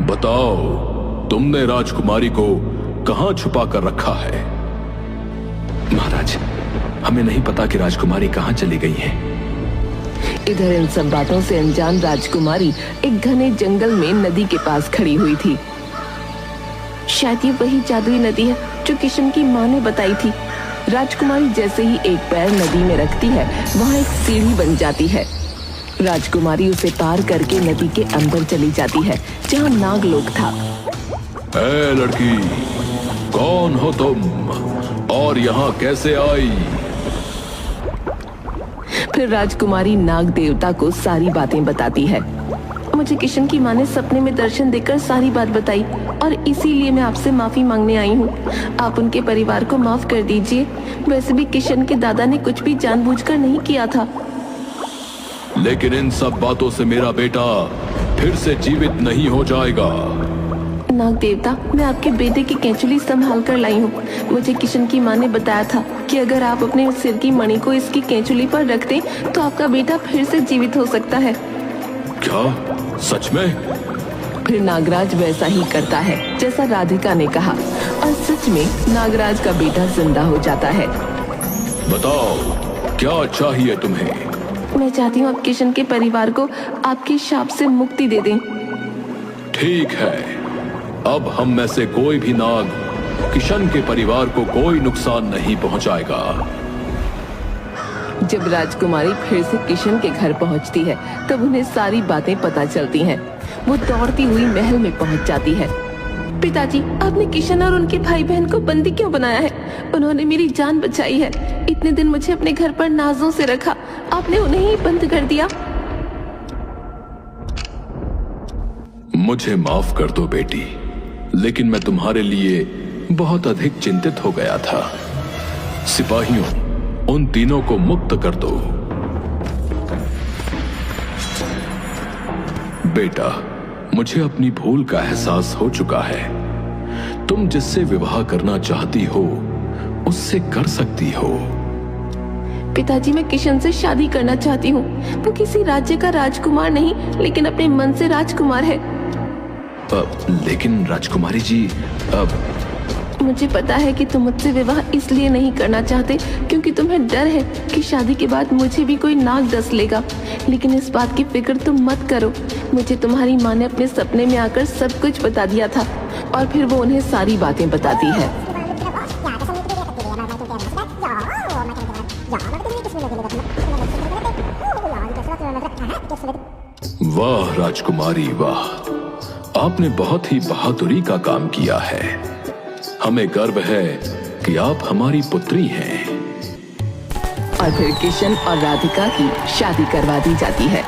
बताओ, तुमने राजकुमारी को कहां छुपा कर रखा है? महाराज, हमें नहीं पता कि राजकुमारी कहां चली गई है। इधर इन सब बातों से अनजान राजकुमारी एक घने जंगल में नदी के पास खड़ी हुई थी। शायद ये वही जादुई नदी है जो किशन की माँ ने बताई थी। राजकुमारी जैसे ही एक पैर नदी में रखती है, वहाँ एक सीढ़ी बन जाती है। राजकुमारी उसे पार करके नदी के अंदर चली जाती है, जहाँ नागलोक था। ए लड़की, कौन हो तुम और यहाँ कैसे आई? फिर राजकुमारी नाग देवता को सारी बातें बताती है। मुझे किशन की माँ ने सपने में दर्शन देकर सारी बात बताई और इसीलिए मैं आपसे माफी मांगने आई हूँ। आप उनके परिवार को माफ कर दीजिए। वैसे भी किशन के दादा ने कुछ भी जानबूझकर नहीं किया था। लेकिन इन सब बातों से मेरा बेटा फिर से जीवित नहीं हो जाएगा। नाग देवता, मैं आपके बेटे की केंचुली संभाल कर लाई हूँ। मुझे किशन की माँ ने बताया था कि अगर आप अपने सिर की मणि को इसकी केंचुली पर रख दें तो आपका बेटा फिर से जीवित हो सकता है। क्या सच में? फिर नागराज वैसा ही करता है जैसा राधिका ने कहा और सच में नागराज का बेटा जिंदा हो जाता है। बताओ, क्या चाहिए तुम्हें? मैं चाहती हूँ आप किशन के परिवार को आपके शाप से मुक्ति दे दें। ठीक है, अब हम में से कोई भी नाग किशन के परिवार को कोई नुकसान नहीं पहुंचाएगा। जब राजकुमारी फिर से किशन के घर पहुंचती है, तब उन्हें सारी बातें पता चलती हैं। वो दौड़ती हुई महल में पहुंच जाती है। पिताजी, आपने किशन और उनके भाई बहन को बंदी क्यों बनाया है? उन्होंने मेरी जान बचाई है। इतने दिन मुझे अपने घर पर नाजों से रखा, आपने उन्हें ही बंद कर दिया। मुझे माफ कर दो बेटी, लेकिन मैं तुम्हारे लिए बहुत अधिक चिंतित हो गया था। सिपाहियों, उन तीनों को मुक्त कर दो। बेटा, मुझे अपनी भूल का एहसास हो चुका है। तुम जिससे विवाह करना चाहती हो उससे कर सकती हो। पिताजी, मैं किशन से शादी करना चाहती हूँ। वो किसी राज्य का राजकुमार नहीं, लेकिन अपने मन से राजकुमार है। लेकिन राजकुमारी जी, मुझे पता है कि तुम मुझसे विवाह इसलिए नहीं करना चाहते क्योंकि तुम्हें डर है कि शादी के बाद मुझे भी कोई नाग डस लेगा। लेकिन इस बात की फिक्र तुम मत करो। मुझे तुम्हारी माँ ने अपने सपने में आकर सब कुछ बता दिया था और फिर वो उन्हें सारी बातें बताती है। वाह राजकुमारी वाह, आपने बहुत ही बहादुरी का काम किया है। हमें गर्व है कि आप हमारी पुत्री हैं। और फिर किशन और राधिका की शादी करवा दी जाती है।